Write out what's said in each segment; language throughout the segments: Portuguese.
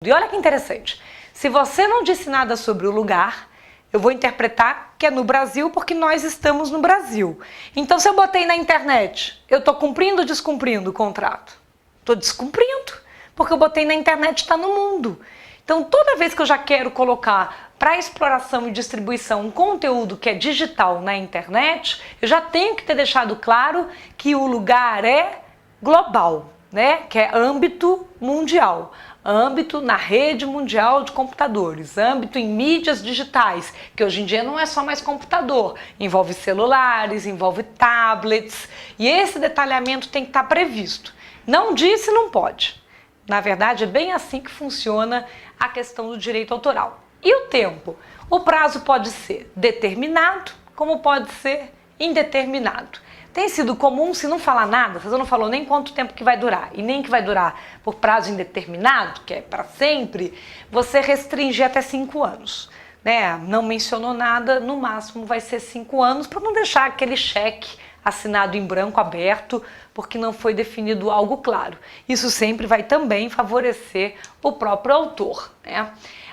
E olha que interessante, se você não disse nada sobre o lugar, eu vou interpretar que é no Brasil porque nós estamos no Brasil. Então se eu botei na internet, eu estou cumprindo ou descumprindo o contrato? Estou descumprindo, porque eu botei na internet, está no mundo. Então toda vez que eu já quero colocar para exploração e distribuição um conteúdo que é digital na internet, eu já tenho que ter deixado claro que o lugar é global, né? Que é âmbito mundial, âmbito na rede mundial de computadores, âmbito em mídias digitais, que hoje em dia não é só mais computador, envolve celulares, envolve tablets, e esse detalhamento tem que estar previsto. Não disse, não pode. Na verdade, é bem assim que funciona a questão do direito autoral. E o tempo? O prazo pode ser determinado, como pode ser indeterminado. Tem sido comum, se não falar nada, você não falou nem quanto tempo que vai durar, e nem que vai durar por prazo indeterminado, que é para sempre, você restringir até 5 anos. Né? Não mencionou nada, no máximo vai ser 5 anos, para não deixar aquele cheque assinado em branco aberto, porque não foi definido algo claro. Isso sempre vai também favorecer o próprio autor, né?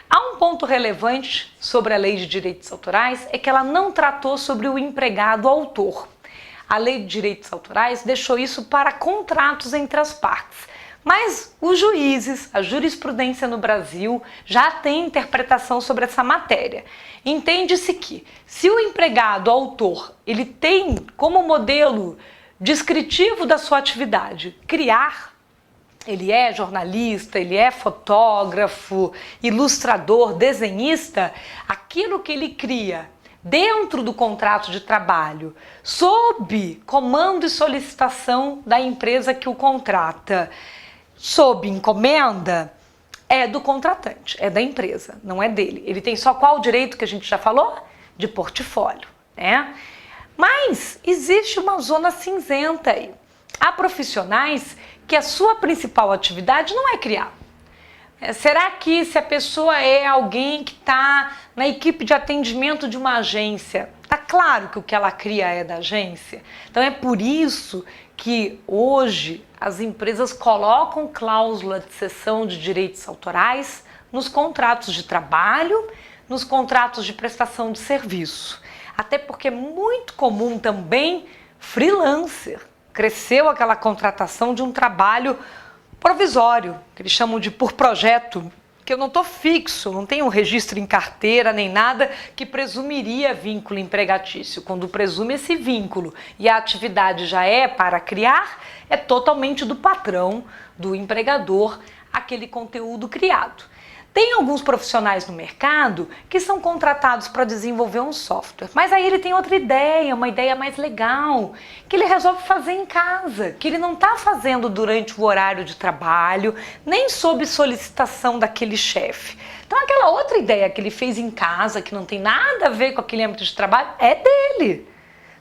Há um ponto relevante sobre a Lei de Direitos Autorais, é que ela não tratou sobre o empregado autor. A Lei de Direitos Autorais deixou isso para contratos entre as partes. Mas os juízes, a jurisprudência no Brasil já tem interpretação sobre essa matéria. Entende-se que, se o empregado autor ele tem como modelo descritivo da sua atividade criar, ele é jornalista, ele é fotógrafo, ilustrador, desenhista, aquilo que ele cria dentro do contrato de trabalho, sob comando e solicitação da empresa que o contrata, sob encomenda, é do contratante, é da empresa, não é dele. Ele tem só qual direito que a gente já falou? De portfólio, né? Mas existe uma zona cinzenta aí. Há profissionais que a sua principal atividade não é criar. Será que se a pessoa é alguém que está na equipe de atendimento de uma agência, está claro que o que ela cria é da agência? Então é por isso que hoje as empresas colocam cláusula de cessão de direitos autorais nos contratos de trabalho, nos contratos de prestação de serviço. Até porque é muito comum também freelancer. Cresceu aquela contratação de um trabalho provisório, que eles chamam de por projeto, que eu não estou fixo, não tenho um registro em carteira nem nada que presumiria vínculo empregatício. Quando presume esse vínculo e a atividade já é para criar, é totalmente do patrão, do empregador, aquele conteúdo criado. Tem alguns profissionais no mercado que são contratados para desenvolver um software, mas aí ele tem outra ideia, uma ideia mais legal, que ele resolve fazer em casa, que ele não está fazendo durante o horário de trabalho, nem sob solicitação daquele chefe. Então aquela outra ideia que ele fez em casa, que não tem nada a ver com aquele âmbito de trabalho, é dele.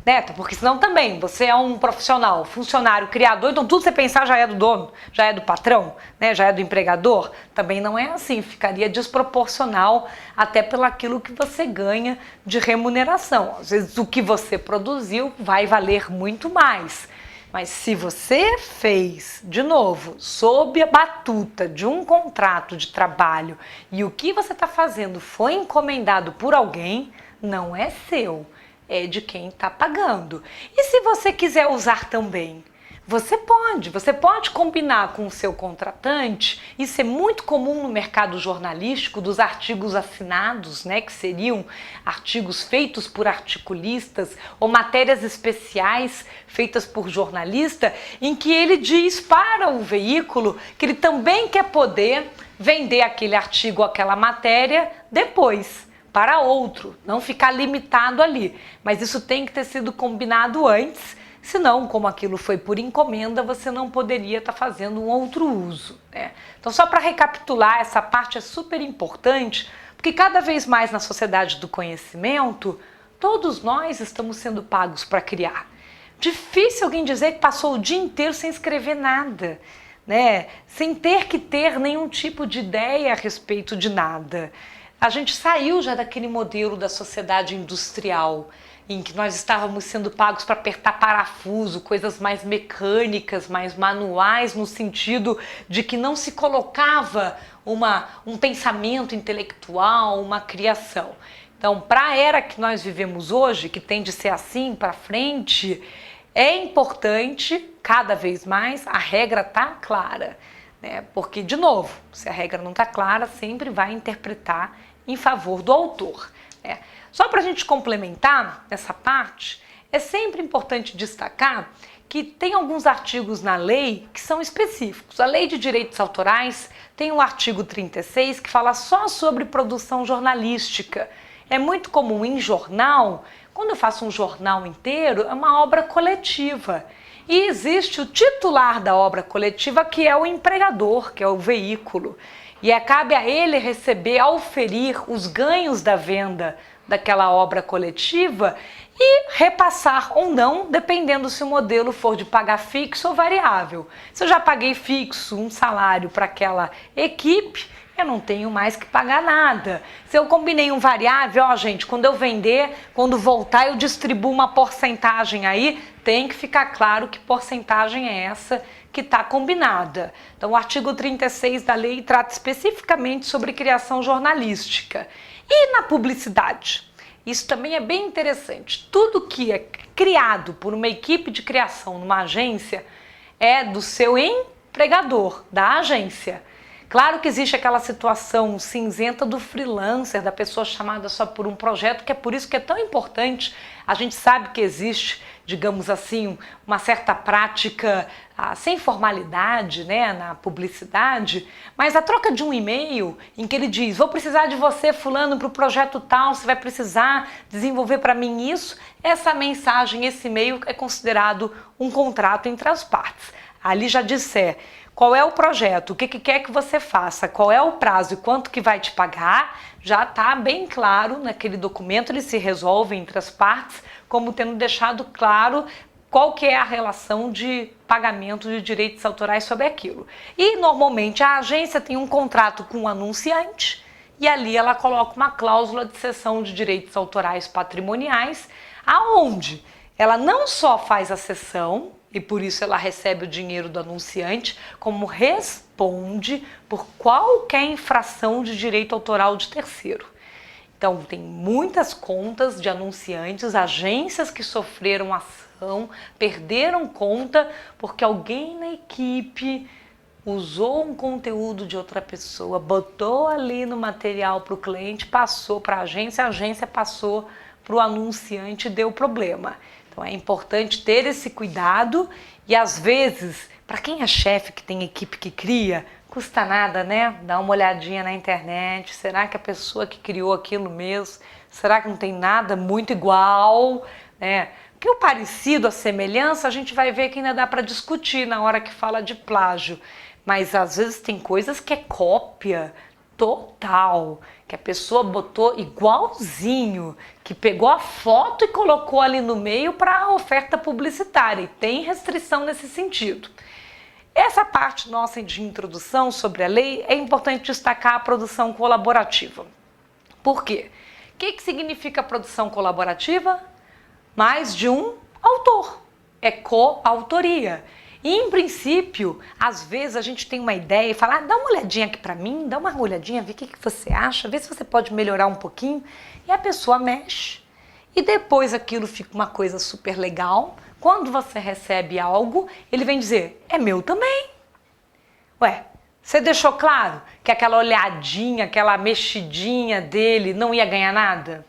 Né? Porque senão também você é um profissional, funcionário, criador, então tudo que você pensar já é do dono, já é do patrão, né? Já é do empregador. Também não é assim, ficaria desproporcional até pelo aquilo que você ganha de remuneração. Às vezes o que você produziu vai valer muito mais. Mas se você fez, de novo, sob a batuta de um contrato de trabalho e o que você está fazendo foi encomendado por alguém, não é seu. É de quem está pagando. E se você quiser usar também, você pode combinar com o seu contratante. Isso é muito comum no mercado jornalístico, dos artigos assinados, né, que seriam artigos feitos por articulistas ou matérias especiais feitas por jornalista, em que ele diz para o veículo que ele também quer poder vender aquele artigo, aquela matéria depois, para outro, não ficar limitado ali. Mas isso tem que ter sido combinado antes, senão, como aquilo foi por encomenda, você não poderia estar fazendo um outro uso, né? Então, só para recapitular, essa parte é super importante, porque cada vez mais na sociedade do conhecimento, todos nós estamos sendo pagos para criar. Difícil alguém dizer que passou o dia inteiro sem escrever nada, né? Sem ter que ter nenhum tipo de ideia a respeito de nada. A gente saiu já daquele modelo da sociedade industrial, em que nós estávamos sendo pagos para apertar parafuso, coisas mais mecânicas, mais manuais, no sentido de que não se colocava um pensamento intelectual, uma criação. Então, para a era que nós vivemos hoje, que tem de ser assim para frente, é importante, cada vez mais, a regra está clara, né? Porque, de novo, se a regra não está clara, sempre vai interpretar em favor do autor, né? Só para a gente complementar essa parte, é sempre importante destacar que tem alguns artigos na lei que são específicos. A Lei de Direitos Autorais tem o artigo 36 que fala só sobre produção jornalística. É muito comum em jornal, quando eu faço um jornal inteiro, é uma obra coletiva. E existe o titular da obra coletiva, que é o empregador, que é o veículo. E cabe a ele receber, auferir os ganhos da venda daquela obra coletiva e repassar ou não, dependendo se o modelo for de pagar fixo ou variável. Se eu já paguei fixo, um salário para aquela equipe, eu não tenho mais que pagar nada. Se eu combinei um variável, ó gente, quando eu vender, quando voltar eu distribuo uma porcentagem aí, tem que ficar claro que porcentagem é essa que está combinada. Então o artigo 36 da lei trata especificamente sobre criação jornalística. E na publicidade? Isso também é bem interessante. Tudo que é criado por uma equipe de criação numa agência é do seu empregador, da agência. Claro que existe aquela situação cinzenta do freelancer, da pessoa chamada só por um projeto, que é por isso que é tão importante. A gente sabe que existe, digamos assim, uma certa prática sem formalidade, né, na publicidade, mas a troca de um e-mail em que ele diz: vou precisar de você, fulano, para o projeto tal, você vai precisar desenvolver para mim isso, essa mensagem, esse e-mail é considerado um contrato entre as partes. Ali já disser qual é o projeto, o que quer que você faça, qual é o prazo e quanto que vai te pagar, já está bem claro naquele documento, ele se resolve entre as partes, como tendo deixado claro qual que é a relação de pagamento de direitos autorais sobre aquilo. E normalmente a agência tem um contrato com o anunciante e ali ela coloca uma cláusula de cessão de direitos autorais patrimoniais, aonde ela não só faz a cessão, e por isso ela recebe o dinheiro do anunciante, como responde por qualquer infração de direito autoral de terceiro. Então, tem muitas contas de anunciantes, agências que sofreram ação, perderam conta porque alguém na equipe usou um conteúdo de outra pessoa, botou ali no material para o cliente, passou para a agência passou para o anunciante e deu problema. Então é importante ter esse cuidado e às vezes, para quem é chefe que tem equipe que cria, custa nada, né? Dá uma olhadinha na internet, será que a pessoa que criou aquilo mesmo, será que não tem nada muito igual, né? Porque o parecido, a semelhança, a gente vai ver que ainda dá para discutir na hora que fala de plágio, mas às vezes tem coisas que é cópia total, que a pessoa botou igualzinho, que pegou a foto e colocou ali no meio para a oferta publicitária, e tem restrição nesse sentido. Essa parte nossa de introdução sobre a lei é importante destacar a produção colaborativa. Por quê? O que significa produção colaborativa? Mais de um autor, é coautoria. E, em princípio, às vezes a gente tem uma ideia e fala: dá uma olhadinha aqui para mim, dá uma olhadinha, vê o que você acha, vê se você pode melhorar um pouquinho. E a pessoa mexe. E depois aquilo fica uma coisa super legal. Quando você recebe algo, ele vem dizer: é meu também. Ué, você deixou claro que aquela olhadinha, aquela mexidinha dele não ia ganhar nada?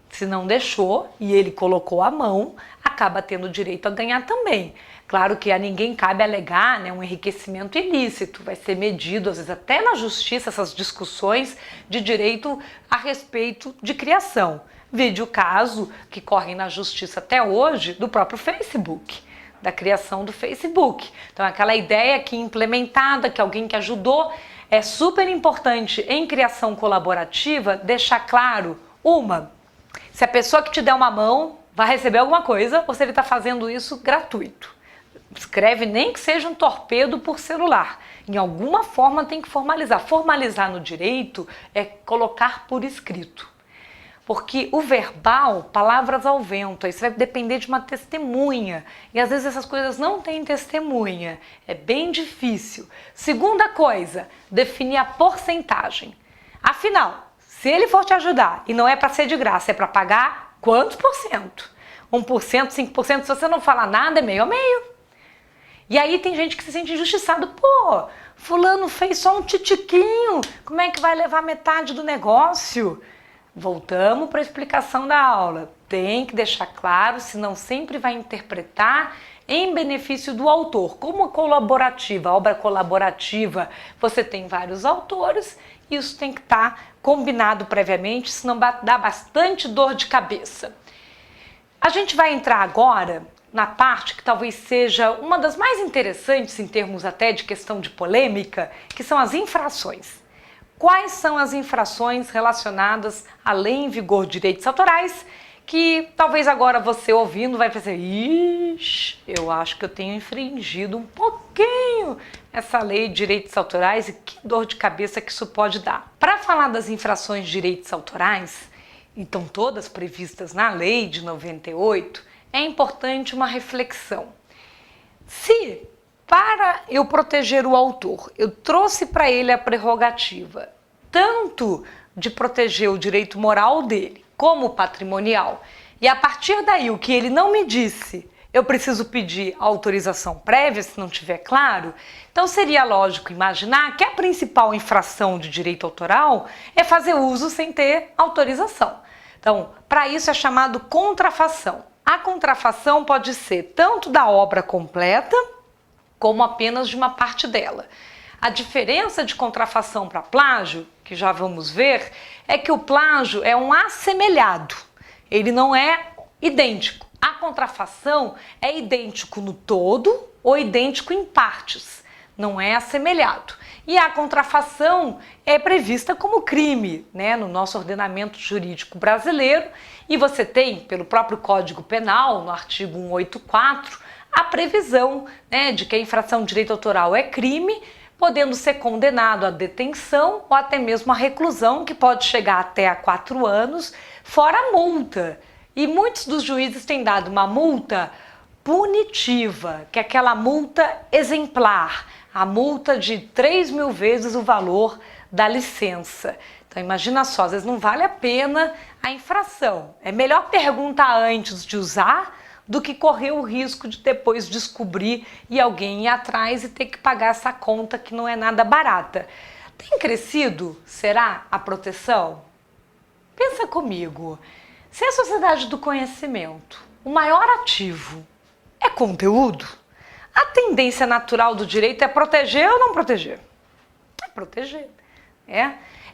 Se não deixou e ele colocou a mão, acaba tendo direito a ganhar também. Claro que a ninguém cabe alegar, né, um enriquecimento ilícito, vai ser medido, às vezes até na justiça, essas discussões de direito a respeito de criação. Vide o caso que corre na justiça até hoje do próprio Facebook, da criação do Facebook. Então aquela ideia que implementada, que alguém que ajudou, é super importante em criação colaborativa deixar claro, se a pessoa que te der uma mão vai receber alguma coisa ou se ele está fazendo isso gratuito. Escreve nem que seja um torpedo por celular. Em alguma forma tem que formalizar. Formalizar no direito é colocar por escrito. Porque o verbal, palavras ao vento, isso vai depender de uma testemunha. E às vezes essas coisas não têm testemunha. É bem difícil. Segunda coisa, definir a porcentagem. Afinal, se ele for te ajudar e não é para ser de graça, é para pagar quantos por cento? 1%, 5%, se você não falar nada, é meio a meio. E aí tem gente que se sente injustiçado. Pô, fulano fez só um titiquinho, como é que vai levar metade do negócio? Voltamos para a explicação da aula. Tem que deixar claro, senão sempre vai interpretar em benefício do autor. Como colaborativa, obra colaborativa, você tem vários autores, isso tem que estar combinado previamente, senão dá bastante dor de cabeça. A gente vai entrar agora na parte que talvez seja uma das mais interessantes em termos até de questão de polêmica, que são as infrações. Quais são as infrações relacionadas à lei em vigor de direitos autorais, que talvez agora você ouvindo vai pensar, ixi, eu acho que eu tenho infringido um pouquinho essa lei de direitos autorais e que dor de cabeça que isso pode dar. Para falar das infrações de direitos autorais, então todas previstas na lei de 98, é importante uma reflexão. Se, para eu proteger o autor, eu trouxe para ele a prerrogativa tanto de proteger o direito moral dele, como patrimonial, e a partir daí o que ele não me disse, eu preciso pedir autorização prévia, se não tiver claro, então seria lógico imaginar que a principal infração de direito autoral é fazer uso sem ter autorização. Então, para isso é chamado contrafação. A contrafação pode ser tanto da obra completa, como apenas de uma parte dela. A diferença de contrafação para plágio, que já vamos ver, é que o plágio é um assemelhado, ele não é idêntico. A contrafação é idêntico no todo ou idêntico em partes, não é assemelhado. E a contrafação é prevista como crime, né, no nosso ordenamento jurídico brasileiro, e você tem, pelo próprio Código Penal, no artigo 184, a previsão, né, de que a infração de direito autoral é crime, podendo ser condenado à detenção ou até mesmo à reclusão, que pode chegar até a 4 anos, fora a multa. E muitos dos juízes têm dado uma multa punitiva, que é aquela multa exemplar, a multa de 3.000 vezes o valor da licença. Então imagina só, às vezes não vale a pena a infração. É melhor perguntar antes de usar do que correr o risco de depois descobrir e alguém ir atrás e ter que pagar essa conta que não é nada barata. Tem crescido, será, a proteção? Pensa comigo, se a sociedade do conhecimento, o maior ativo é conteúdo, a tendência natural do direito é proteger ou não proteger? É proteger.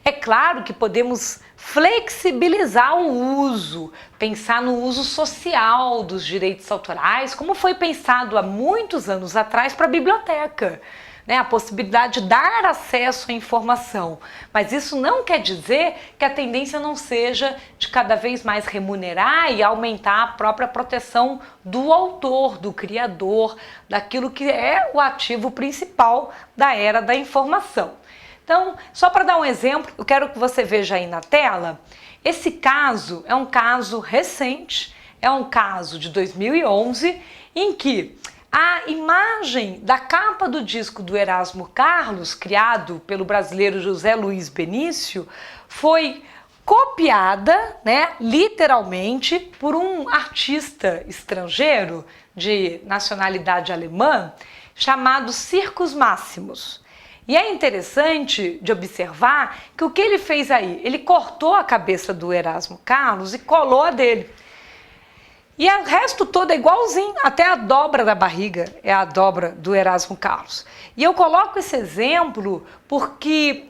É claro que podemos flexibilizar o uso, pensar no uso social dos direitos autorais, como foi pensado há muitos anos atrás para a biblioteca, né? A possibilidade de dar acesso à informação. Mas isso não quer dizer que a tendência não seja de cada vez mais remunerar e aumentar a própria proteção do autor, do criador, daquilo que é o ativo principal da era da informação. Então, só para dar um exemplo, eu quero que você veja aí na tela, esse caso é um caso recente, é um caso de 2011, em que a imagem da capa do disco do Erasmo Carlos, criado pelo brasileiro José Luiz Benício, foi copiada, né, literalmente, por um artista estrangeiro de nacionalidade alemã, chamado Circus Maximus. E é interessante de observar que o que ele fez aí? Ele cortou a cabeça do Erasmo Carlos e colou a dele. E o resto todo é igualzinho, até a dobra da barriga é a dobra do Erasmo Carlos. E eu coloco esse exemplo porque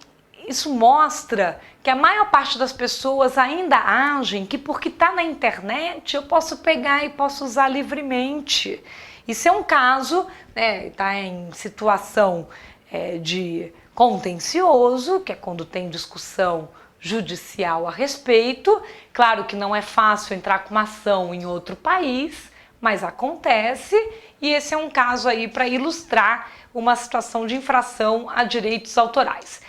isso mostra que a maior parte das pessoas ainda agem que porque está na internet eu posso pegar e posso usar livremente. Isso é um caso, né, está em situação de contencioso, que é quando tem discussão judicial a respeito. Claro que não é fácil entrar com uma ação em outro país, mas acontece, e esse é um caso aí para ilustrar uma situação de infração a direitos autorais.